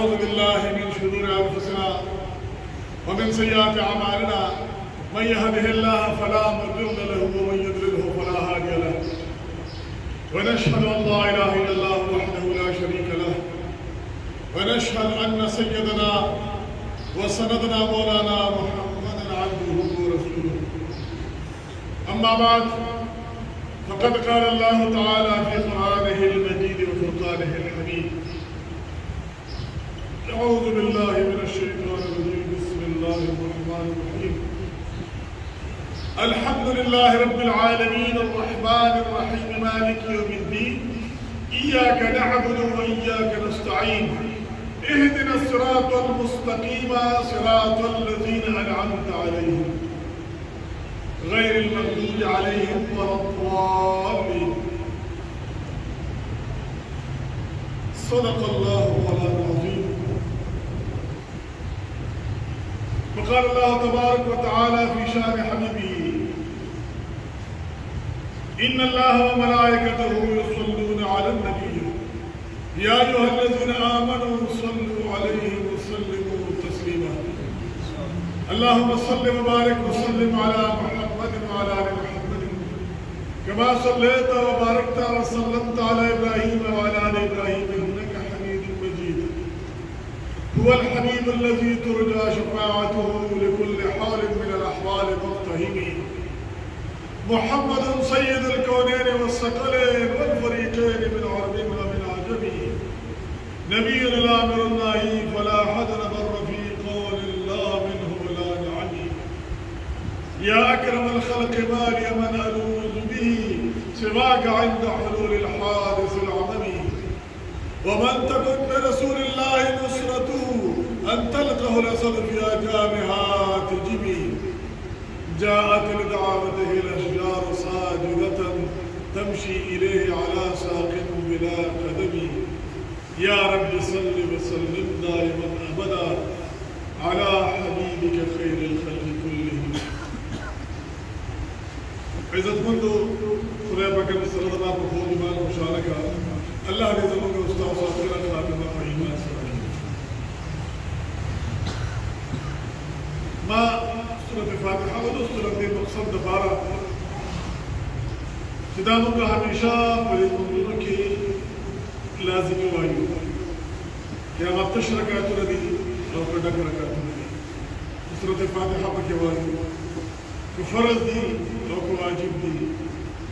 ونعوذ بالله من شرور أنفسنا ومن سيئات أعمالنا من يهده الله فلا مضل له ومن يضلله فلا هادي له ونشهد أن لا إله إلا الله وحده لا شريك له ونشهد أن سيدنا وسندنا مولانا محمدا عبده ورسوله أما بعد فقد قال الله تعالى في قرآنه المجيد وفرقانه الحميد أعوذ بالله من الشيطان الرجيم بسم الله الرحمن الرحيم الحمد لله رب العالمين الرحمن الرحيم مالك يوم الدين إياك نعبد وإياك نستعين اهدنا الصراط المستقيم صراط الذين أنعمت عليهم غير المغضوب عليهم ولا الضالين صدق الله مولانا العظيم. وقال الله تبارك وتعالى في شأن حبيبه إن الله وملائكته يصلون على النبي يا أيها الذين آمنوا صلوا عليه وسلموا تسليما اللهم صل وبارك وسلم على محمد وعلى آل محمد كما صليت وباركت وسلمت على إبراهيم وعلى آل إبراهيم إنك حميد مجيد. هو الحبيب الذي ترجى شفاعته لكل حال من الأحوال مقتهمين محمد سيد الكونين والثقلين والفريقين من عرب ومن عجم نبي الآمر النهي فلا حد نبر في قول الله منه ولا نعمي يا أكرم الخلق ما لي من ألوذ به سواك عند حلول الحادث العظمي ومن تكن برسول الله نصرته أن تلقه الأسد في أجامها تجمي جاءت لدعوته الأشجار ساجدة تمشي إليه على ساق بلا قدم يا رب صل وسلم دائما أبدا على حبيبك خير الخلق كلهم. عزت منذ خدا پاک نے صلی اللہ علیہ وسلم کو مشارکہ اللہ نے زمانہ کے استاد صاحب کا خاتمہ ایمان سے ما سورة الفاتحة ودستور المقصد دبارة تدامك همیشہ ولمنظور کی لازمی وایو یا مبتش رکعت ردی لو کڈک رکعت ردی سورة الفاتحة پکے وایو کو فرض دی لو کو واجب دی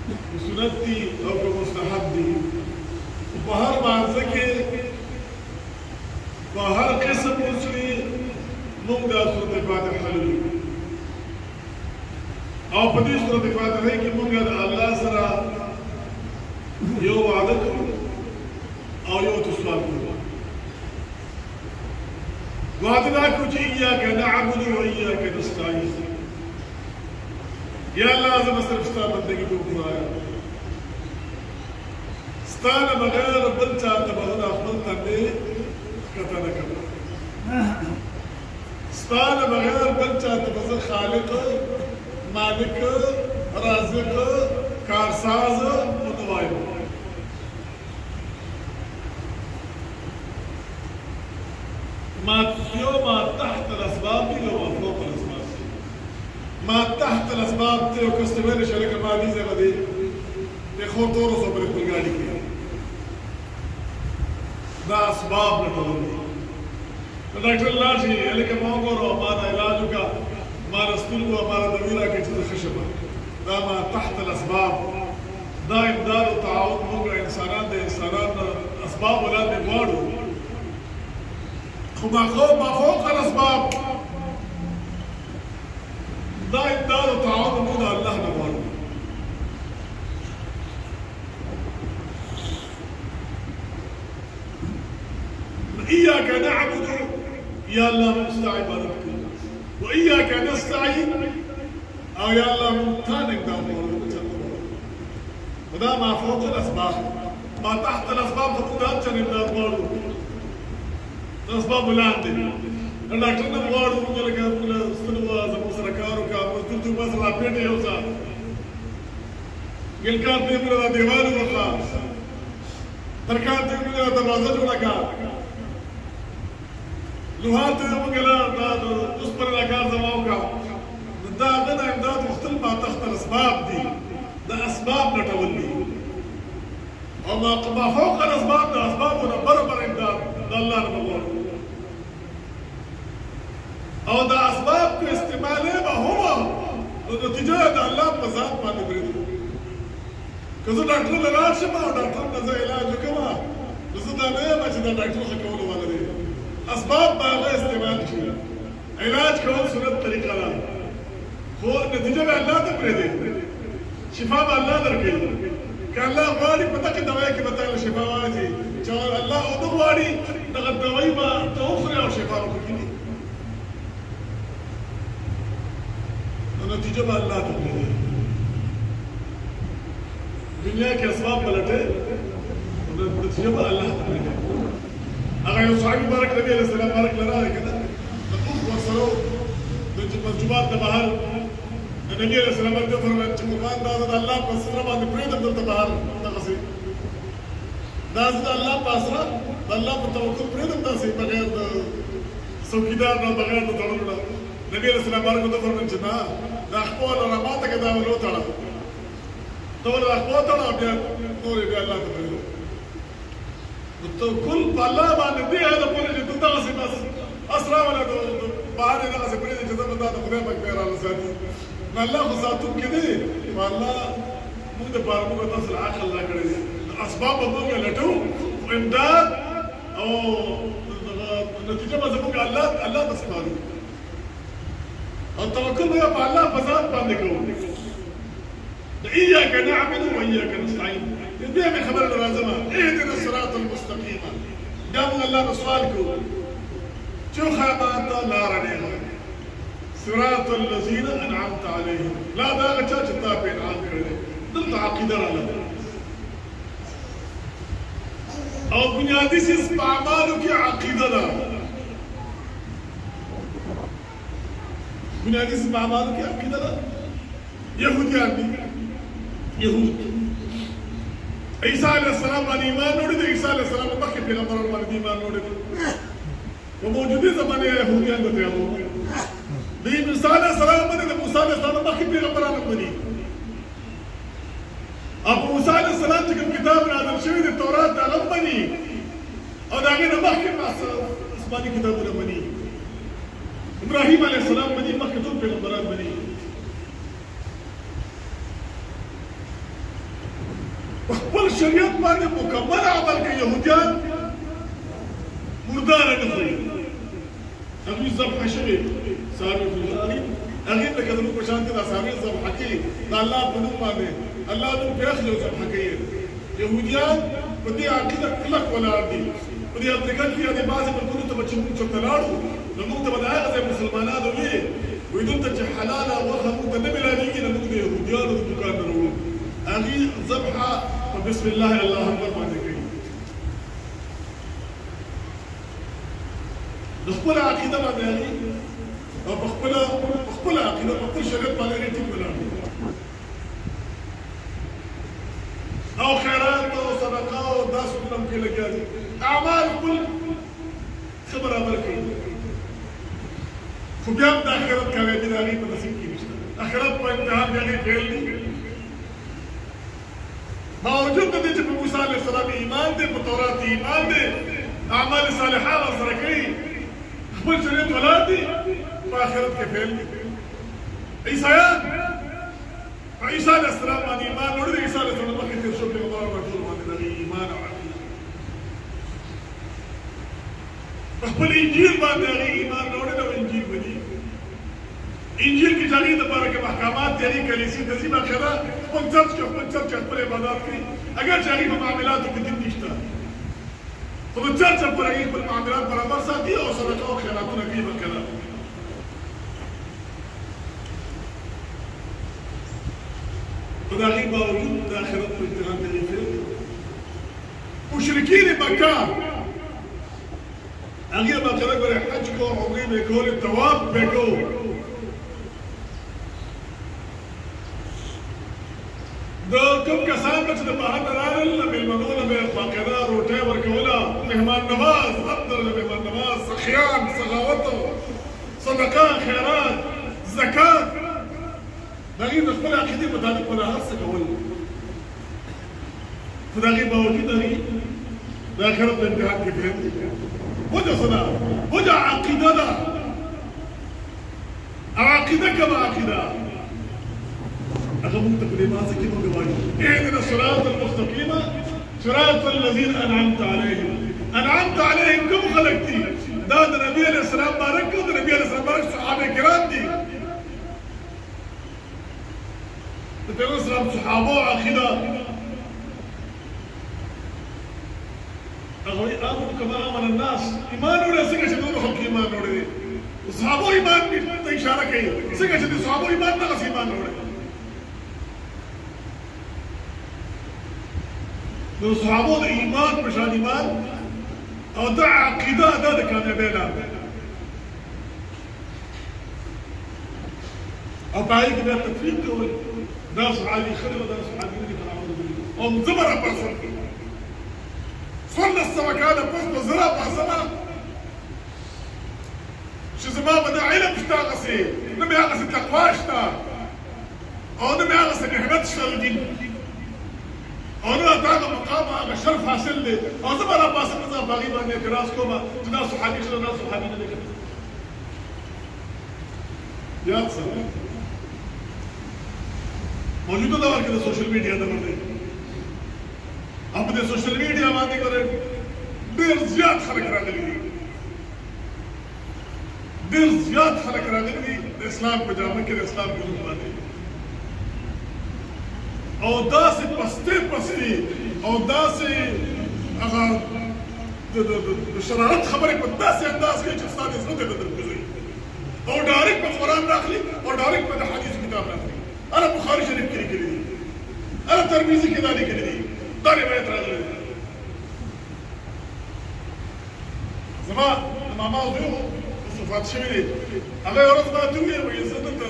کو سنت دی لو کو مستحب دی بہر مانزه کے بہر قسم مسلی مونږ دا سورة الفاتحة لولو او په دې سورة الفاتحة کې مونږ د الله سره یو وعده کوو او یو سوال کوو. وعده دا کوو چې إياك نعبد وإياك نستعين یا الله زه صرف ستا بندګي کوم ستا نه بغیر بل چا ته به خپل تندې کته نه کوم ستا نه بغیر بل چا ته به خالق مالک رازق کارساز متوایب ما تحت الأسباب لو فوق الأسباب ما تحت الأسباب تيو كستمر شركة مالي زي ما دي يخور طورو صبر القلقالي كي دا أسباب نتظلي دكتور لاجي يلك موقرو مانا علاجو کا مانا استلقو مانا دويرا كتير خشبه دا ما تحت الأسباب دا إمداد وتعاون موقع إنسانان دا إنسانان أسباب ولاد نبوارو ما فوق الأسباب دا إمداد وتعاون موقع الله نبوارو إياك نعبد يا الله مستعين بارك وإياك نستعين أو يا الله ممتانك دامور ودا ما فوق الأسباب ما تحت الأسباب فقدات جنب دامور الأسباب لاندي الدكتور نبوار وقال لك استنوا زمو سركارو کا قلت بس رابطه يوزا قال كان تبغى ديوان وخلاص تركان تبغى دروازه جوړه لوهات مقلا دا اصبر الاكار زماوكا دا غنا امداد مختلف ما تحت الاسباب دي دا اسباب نتولي وما فوق الاسباب دا اسبابنا بربر امداد دا الله نبغور او دا اسباب کو استعماله ما هو نتیجه دا الله په ذات باندې بریدو که زه ډاکټر ته لاړ شم او ډاکټر ته زه علاج وکړم نو زه دا نه یم چې دا ډاکټر ښه کولو والا دی اسباب به هغه استعمال شي علاج کول سنت طریقه ده خو نتیجه به الله ته پرېږدي شفا به الله درکوي که الله غواړي په دغه دوایي کې به تاله شفا واچي چې الله ونه غواړي دغه دوایي به ته وخورې او شفا به پکې وي نتیجه به الله ته پرېږدي دنیا کې اسباب پلټه نتیجه به الله ته پرېږدي هغه یو صحابي مبارک نبی علیه السلام مبارک لراغی که نه د اوښ ورسره د جومات د بهر د نبي علیه السلام ورته فرمایل چې قربان دا زه د الله په سره باندې پرېږدم دلته بهر دغسې دا زه د الله په اسره د الله په توکل پرېږدم داسې بغیر د څوکیدار نه بغیر د تړلو نه نبي علیه السلام مبارک ورته فرمایل چې نه دا خپله را ماته که دا ور وتړه ته ور را وتړه او بیا نور یې بیا الله ته پرېږدو توکل په الله باندې دې هغه پورې چې ته دغسې بس اسره ولا د بهر یې دغسې پرېږدي چې زه به دا د خدای پاک بیا راله ساتي نو الله خو ساتونکی دی نو الله موږ دپاره موږ تاسو له عقل راکړی دی اسباب به موږ لټو امداد او نتیجه به زموږ الله ته سپارو او توکل به په الله په ذات باندې کوو إياك نعبد وإياك نستعين بیا مې خبره لازمه اهدنا الصراط المستقيم دا موږ الله نه سوال کوو چې خامات لار نه صراط الذين أنعمت عليهم لا دا هغه چا چې تا په انعام کړی دی دلته عقیده راغله او بنیادي څیز په اعمالو کې عقیده ده بنیادي څیز په اعمالو کې عقیده ده یهودیان دي يهود عيسى عليه السلام باندې ایمان وروړي عيسى عليه السلام مخکې پیغمبرانو باندې ایمان وروړي په موجودي زمانه يهوديان ته یو د موسی عليه السلام باندې د موسی عليه السلام مخکې پیغمبرانو باندې ابو موسی عليه السلام چې کوم کتاب نازل شوی د تورات د هغه باندې او د هغې نه مخکې آسماني کتابونه باندې ابراهیم عليه السلام باندې مخکې ټول پیغمبران باندې خپل شریعت باندې مکمل عمل کوي یهودیان مرداره نه خوري هغوی ذبحه شوي څاروي هغې لکه زموږ په شان دي دا څاروي ذبحه کوي د الله په نوم باندې الله نوم پرې اخلي او ذبحه کوي یهودیان په دې عقیده کلک ولاړ دي په دې افریقا کې یا د بعضې ملکونو ته به چې موږ چېرته لاړو نو موږ ته به د هغه ځای مسلمانانو وي وایي دلته چې حلاله غوښه موږ ته نه مېلاوېږي نو موږ د یهودیانو د دوکان نه راوړو هغې ذبحه بسم الله الله اکبر باندې کوي د خپله عقیده باندې هغې او په خپله عقیده په خپل شریعت باندې هغې ټینګ ولاړ دي او خیرات او صدقه او داسې کلم کې لګیا دي اعمال خپل ښه برابر کوي خو بیا هم د آخرت کامیابي د هغې په نصیب کې نشته آخرت په امتحان د هغې فیل دي باوجود د دې چې په موسی علیه السلام ایمان دی په تورات ایمان دی اعمال صالحه ورسره کوي خپل شریعت ولاړ دي په آخرت کې فیل دي عیسایان په عیسی علیه السلام باندې ایمان وروړي د عیسی علیه السلام مخکې تېر شو پیغمبران په ټول باندې د هغې ایمان او عقیده په خپل انجیل باندې هغې ایمان راوړی او انجیل مني انجیل کې چې هغې دپاره کې محکمات دي هغې کلیسې ته ځي باقاعده خپل چرچ کې خپل عبادات کوي اگر چې هغې په معاملاتو کې دین نشته خو د چرچ پر هغې خپل معاملات برابر ساتي او صدقه او خیراتونه کوي باقاعده خو د هغې باوجود د آخرت په امتحان کې فیل دي مشرکین مکه هغې باقاعده ګورې حج کو عمرې به یې کولې طواف به یې کو د کوم کسان کسان چې د بهر نه راغلل مېلمنو له به باقاعده روټۍ ورکوله مهمان نواز افضل مهمان نواز سخیان سخاوت صدقه خیرات زکات د هغې د خپل عقیدې مطابق به هر څه کول خو د هغې باوجود هغې د آخرت د امتحان کې فهم وجه څه ده وجه عقیده ده او عقیده کومه عقیده هغه موږ ته په دې مازه کې موږ وایو اهدنا الصراط المستقیم صراط الذین انعمت علیهم انعمت علیهم کوم خلک دي دا د نبي علیه السلام بارک او د نبي علیه السلام بارک صحابه کرام دي د پیغمبر اسلام صحابه او عقیده هغه وایي آمنوا کما آمن الناس ایمان وړي څنګه چې نور خلک ایمان وړي صحابه ایمان ته اشاره کوي څنګه چې د صحابه ایمان دغسې ایمان وړي د صحابو د ایمان په شان ایمان او دا عقیده دا د کامیابۍ لار ده او په هغې کې بیا تفریق کول دا صحابي ښه دی او دا صحابي نه دي او زه به راپاڅم څوارلس سوه کاله پس به زه راپاڅم چې زما به دا علم شته هغسې نه مې هغسې تقوا شته او نه مې هغسې محنت شته د دین او نه دا هغه مقام هغه شرف حاصل دی او زه به راپاڅم زه په هغې باندې اعتراض کوم چې دا صحابي ښه دا صحابي نه دی یاد سره موجوده دور کې د سوشل میډیا دور دی او په دې سوشل میډیا باندې ګورئ ډېر زیات خلک راغلي دي ډېر زیات خلک راغلي دي د اسلام په جامه کې د اسلام په نوم باندې او داسې پستې پستې او داسې هغه د شرارت خبرې په داسې انداز کوي چې ستا د زړه ته بدل کوي او ډایرکټ په قرآن راخلي او ډایرکټ په د حدیث کتاب راخلي انا بخاري شریف کې لیکلي دي انا ترمذي کې دا لیکلي دي دا روایت راغلی دی زما ماما زوی اوس وفات شوی دی هغه یوه ورځ ما ته وویل وایي زه دلته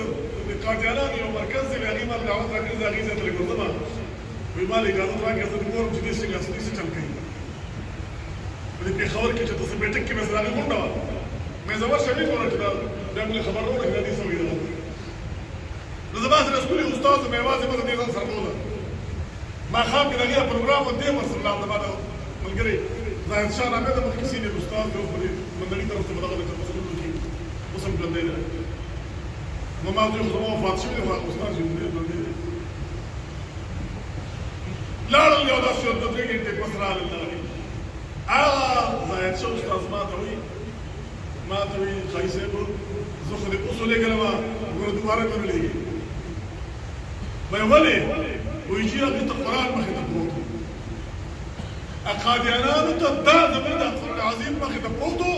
د قادیانانو یو مرکز دی هغې ما دعوت راکړی زه هغې ځای ته لګوزم وایي ما له اجازت راکړې زه دې ګورم چې دې څنګه څه چل کوي په دې پېښور کې چې داسې بیټک کې مې زه هغې غونډه وه مې زما شریف وره چې دا بیا مې خبر راوړه چې دا دې څه وایي نو زما سره سکولي استاد مې یوازې ما د دې ځان سره بوله ماښام کې د هغې پروګرام و دې ورسره لاړم زما د ملګري ظاهر شاه نامې د مخکې سینیر استاد دی اوس په دې مندړي طرف ته به دغه د مسلونو کې اوس هم ژوندی دی نو ما زوی خو زما وفات شوی دی خو هغه استاد چې ژوندی دی لاړل یو داسې یو دوه درې ګنټې پس راغلل دغه هغه ظاهر شاه استاد ما ته وایي ښایي صاحب زه خو دې اوس ولېږلم ګوره دوباره مې ولېږي وایي ولې وایي چې هغې ته قرآن مخې ته پروت و قادیانانو ته دا زموږ د قرآن عظیم مخې ته پروت و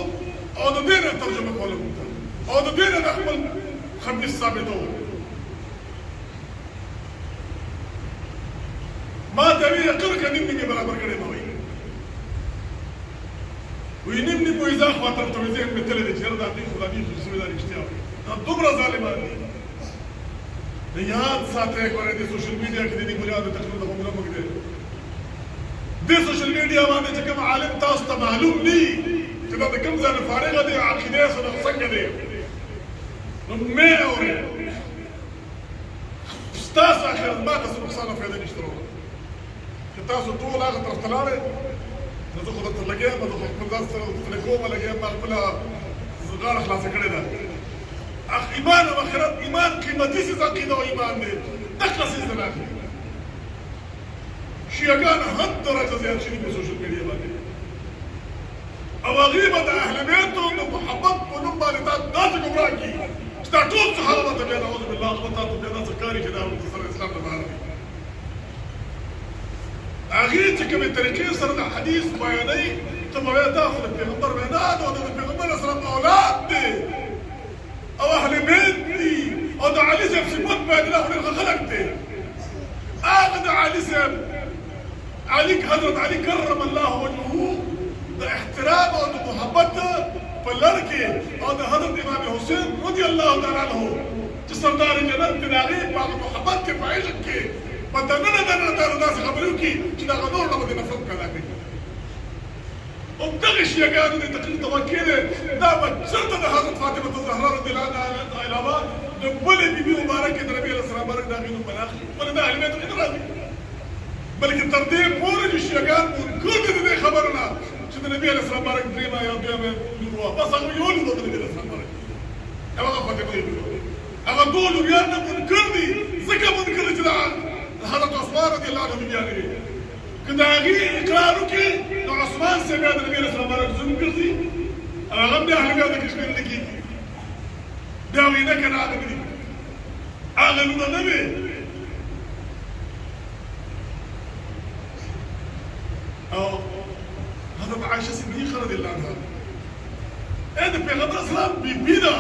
او د دې نه ترجمه کوله موږ ته او د دې نه د خپل خبیث ثابتوو ما ته ویې یقین که نیم نیم یې برابر کړی ما وایي وایي نیم نیم وایي زه خوا طرف ته وایي ذهن مې تللی دی چې یاره دا دوی خو دا دوی خو سوی دا رښتیا وایي دا دومره ظالمان دي یاد ساتئ ګورئ د سوشل میډیا کې د دې بنیاد د تقریر د حمله موږ دی د سوشل میډیا باندې چې کوم عالم تاسو ته معلوم نه چې دا د کوم ځای نه فارغه دی عقیده یې څنګه دی نو مې اورئ ستاسو اخر ما ته څه نقصان او فایده نشته وروړه چې تاسو ټول هغه طرف ته لاړئ نو زه خو درته لګیا یم زه خو خپل ځان سره تلیفون لګیا یم ما خپله غاړه خلاصه کړې ده ایمان او آخرت ایمان قیمتي څیز عقیده او ایمان دی دغه څیز نه اخلي شیعهګان حد درجه زیات شوي په سوشل میډیا باندې او هغوی به د اهل بیتو د محبت په نوم باندې تا داسې ګمراه کړي چې دا ټول صحابه ته بیا نعوذ بالله خو تا ته بیا داسې ښکاري چې دا سره اسلام نه بهر دی هغې چې کومې طریقې سره د حدیث بیانوي ته به وایې دا خو د پیغمبر وینا ده او د پیغمبر اسلام اولاد دی او اهل بیت دي او د علي صاحب صفت باندې له خو خلق دی هغه د علي صاحب علي حضرت علي کرم الله وجهه د احترام او د محبت په لړ کې او د حضرت امام حسین رضی الله تعالی عنه چې سردار جنت دی د هغې په هغه محبت کې په عشق کې په دننه داسې خبرې وکړي چې د هغه نور نه به د نفرت پیدا کوي. همدغه شیعګانو د تقلید توقع دی دا به چېرته د حضرت فاطمه الزهرا رضی الله عنها علاوه د بلې بیبي مبارکې د نبي علیه السلام مبارک د هغې نوم به نه اخلي ولې د اهل بیتو کې نه راځي بلکې تر دې پورې چې شیعګان منکر دي د دې خبرو نه چې د نبي علیه السلام مبارک درېیمه یا دویمه لور وه بس هغه یو لور د نبي علیه السلام مبارک هغه فاطمه یې هغه دوه لوریان نه منکر دي ځکه منکر دي چې د حضرت عثمان رضی الله عنه بیانې وي که د هغې اقرار وکړي نو عثمان صاحب بیا د نبي علیه السلام مبارک ظلم ګرځي هغه هم د اهل بیتو کې شمېرل نه کېږي بیا وایي نه که نه هغه نه دي هغه لونه نه وې او حضرت عائشه صدیقه رضی الله عنها د پیغمبر اسلام بیبي ده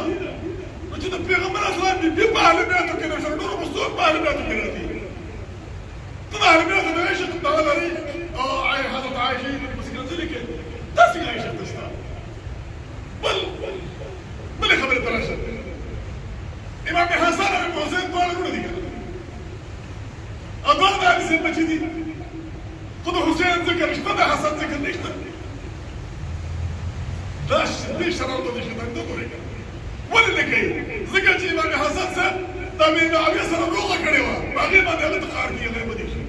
نو چې د پیغمبر اسلام بیبي په اهل بیتو کې نه شو نور به څوک په اهل بیتو کې راځي ته د اهل بیتو نه عایشه دعوه لري او حضرت عائشه یې په سکرتلي کې داسې عایشه ته شته بلې خبرې ته راشه امام حسن او امام حسین دواړه لوڼه دي که نه او دواړه د علي صاحب بچي دي خو د حسین ذکر شته د حسن ذکر نشته دا دې شرارتو د شیطان ته ګورې که ولې نه کوي ځکه چې امام حسن صاحب د معاویه سره روغه کړې وه په هغې باندې هغه ته قهر کېږي هغه بدې شي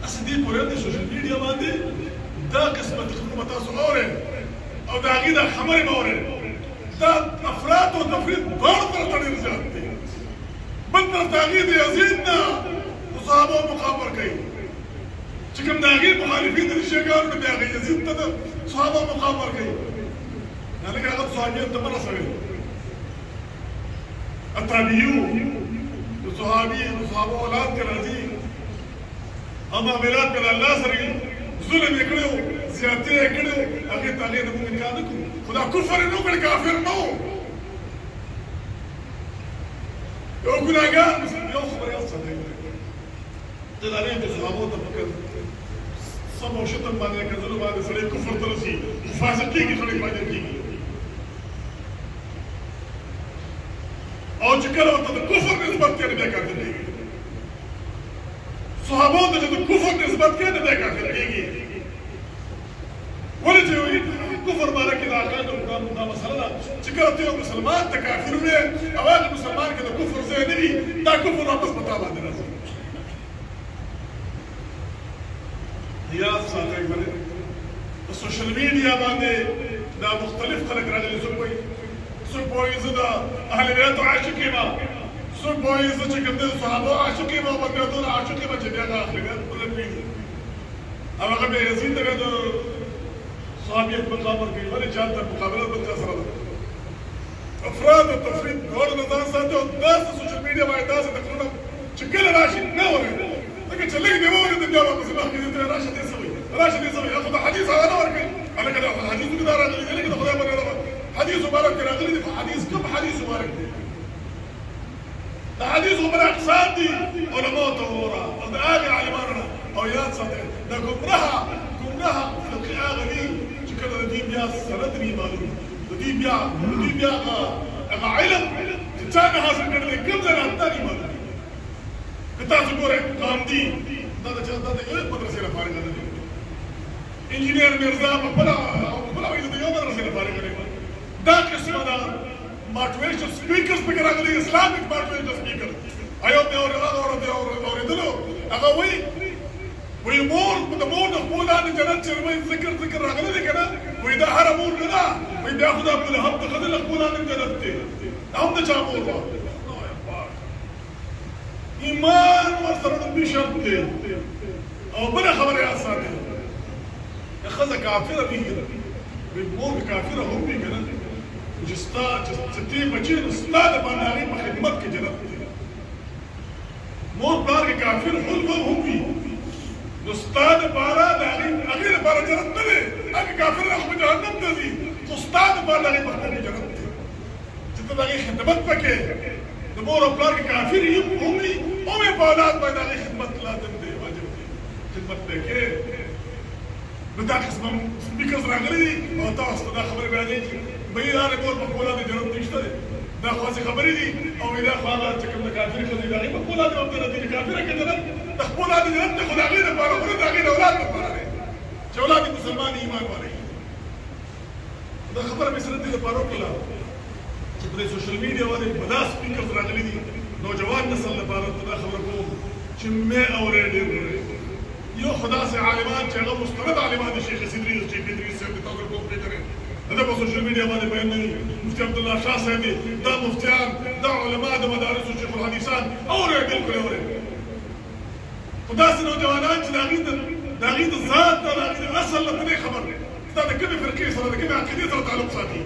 هسې دې پورې د سوشل میډیا باندې دا قسمه تخمونه تاسو اورئ او د هغې دا خبرې به اورئ دا افراط او تفریط دواړو طرف ته ډېر زیات دی بل طرف ته هغې د یزید نه د صحابو مقام ورکوي چې کوم د هغې مخالفین د شیعګانو نه د هغې یزید ته د صحابو مقام ورکوي هلکه هغه د صحابیت ته مه رسوي التابعیون د صحابو اولاد که راځي او معاملات که د الله سره ظلم یې کړی و زیاتې یې کړی و هغې ته هغې نه موږ انکار نه کړو خو دا کفر یې نه وکړ کافر نه و یو ګناهګار یو خبره یاد ساتئ د هغې د صحابو ته فکر سم او شتم باندې کتلو باندې سړی کفر ته رسي فاسق کېږي سړی فاجر کېږي او چې کله ورته د کفر نسبت کوي نو بیا کافر کېږي صحابو ته چې د کفر نسبت کوي نو بیا کافر کېږي ولې چې کفر باره کې د عقایدو دا مسله ده چې کله ته یو مسلمان ته کافر وې او هغه مسلمان کې د کفر ځای نه وي دا کفر واپس په تا باندې راځي یاد ساتئ باندې په سوشل میډیا باندې دا مختلف خلک راغلي څوک وایي زه د اهل بیتو عاشق یم څوک وایي زه چې کوم دی صحابو عاشق یم او بدعتونو عاشق یم چې بیا د اهل بیت بله پرېږدي او هغه بیا یزید ته بیا د صحابیت مقام ورکوي ولې چې هلته مقابله بل چا سره ده افراد او تفرید دواړو نه ځان ساتي او داسې سوشل میډیا باندې داسې نقلونه چې کله راشي نه واورېدل ځکه چې لږ دې واورېدل بیا واپس مخکې دې ته راشه دې څه وایي راشه دې څه وایي خو د حدیث هغه نه ورکوي هلکه د حدیثو کې دا راغلي دي لکه د خدای باندې حدیث مبارک کې راغلي دي خو حدیث کوم حدیث مبارک دی د حدیث مبارک اقسام دي علماو ته وګوره او د هغې عالمانو نه او یاد ساتئ د ګمراه فقهي هغه دي چې کله د دې بیا سند نه معلوم د دې بیا هغه علم چې چا نه حاصل کړی دی کوم ځای نه همدا نه معلوم که تاسو ګورئ غامدي دا د یوې مدرسې نه فارغ نه دی انجینیر میرزا په خپله وایي د یو مدرسې نه فارغ دی دا قسمه ده موټیویشن سپیکرز پکې راغلي اسلامیک موټیویشن سپیکر ایو مې اورېدلو هغه وایي مور د مور د خپل لاندې جنت چې وایي ذکر راغلی دی که نه وایي دا هره مور نه ده وایي بیا خو د ابولهب د ښځې له خپل لاندې جنت دی هم د چا مور وه ایمان ورسره لومبي شرط دی او بله خبره یاد ساتئ ښځه کافره نه وي مور کافره هم وي که نه چې ته بچی نو ستا د باندې هغې په خدمت کې جنت دی مور پلار کې کافر هم وي نو ستا دپاره د هغې دپاره جنت نه دی هغه کافر خو په جهنم ته ځي خو ستا دپاره د هغې په خدمت جنت دی چې ته د هغې خدمت پکې د مور او پلار کې کافر هم وي هم یې په اولاد باندې هغې خدمت لازم دی واجب دی خدمت دی کې نو دا قسمه سپیکرز راغلي دي او تاسو ته دا خبرې بیانېږي بهي هغې مور په خپل لاندې جنت نشته دی دا خاصه خبرې دي او دا خو هغه چې کوم د کافر ښځې د هغې په خپل عادي هم د دې کافره که جنت د خپل عادي جنت دی خو د هغې دپاره خو نه د هغې د اولاد دپاره دی چې اولاد یې مسلمان ایمان والی دا خبره مې سره دې دپاره وکړله چې په دې سوشل میډیا باندې په دا سپیکرز راغلي دي نوجوان نسل لپاره دا خبره کوم چې مې اورې ډېر یو خو داسې عالمان چې هغه مستند عالمان دي شیخ ادریس صاحب د تاسو کوم پېژنئ دا په سوشل میډیا باندې بیانوي مفتي عبدالله شاه صاحب دي دا مفتیان دا علما د مدارسو شیخ الحدیثان اورې بالکل اورې خو داسې نوجوانان چې د هغې د ذات د هغې د اصل نه نه خبر دی دا د کومې فرقې سره د کومې عقیدې سره تعلق ساتي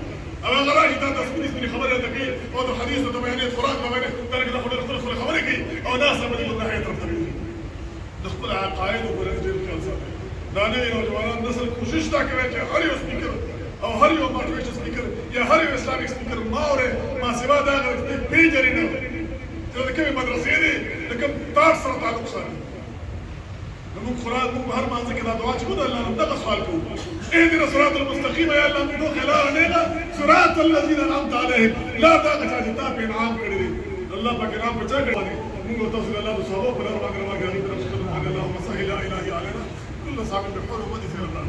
او هغه راشي دا د سپینې خبرې راته کوي او د حدیث د بیانې قرآن د بیانې دا لکه د خپلې خبرې کوي او دا سره د ناحیې طرف ته وي د خپل عقایدو په اړه ډېر خیال ساتي دا نوي نوجوانان نسل کوشش دا کوي چې هر یو سپیکر او هر یو موټیویشن سپیکر یا هر یو اسلامي سپیکر ما اورې ما سوا دا هغه پېژنې نه چې د کومې مدرسې دی د کوم تار سره تعلق ساتي موږ هر مانځه کې دا دعا چې کوو د الله نه دغه سوال کوو اهدنا الصراط المستقیم یا الله موږ ټول لاره نیغه صراط الذین انعمت علیهم لا دا هغه چا چې تا پې انعام کړی دی الله پاک انعام په چا کړی دی موږ او تاسو د الله د صحابو په لاره باندې روان کړي اللهم صل لا اله الا علينا كل صعب بحول ومدي خير الله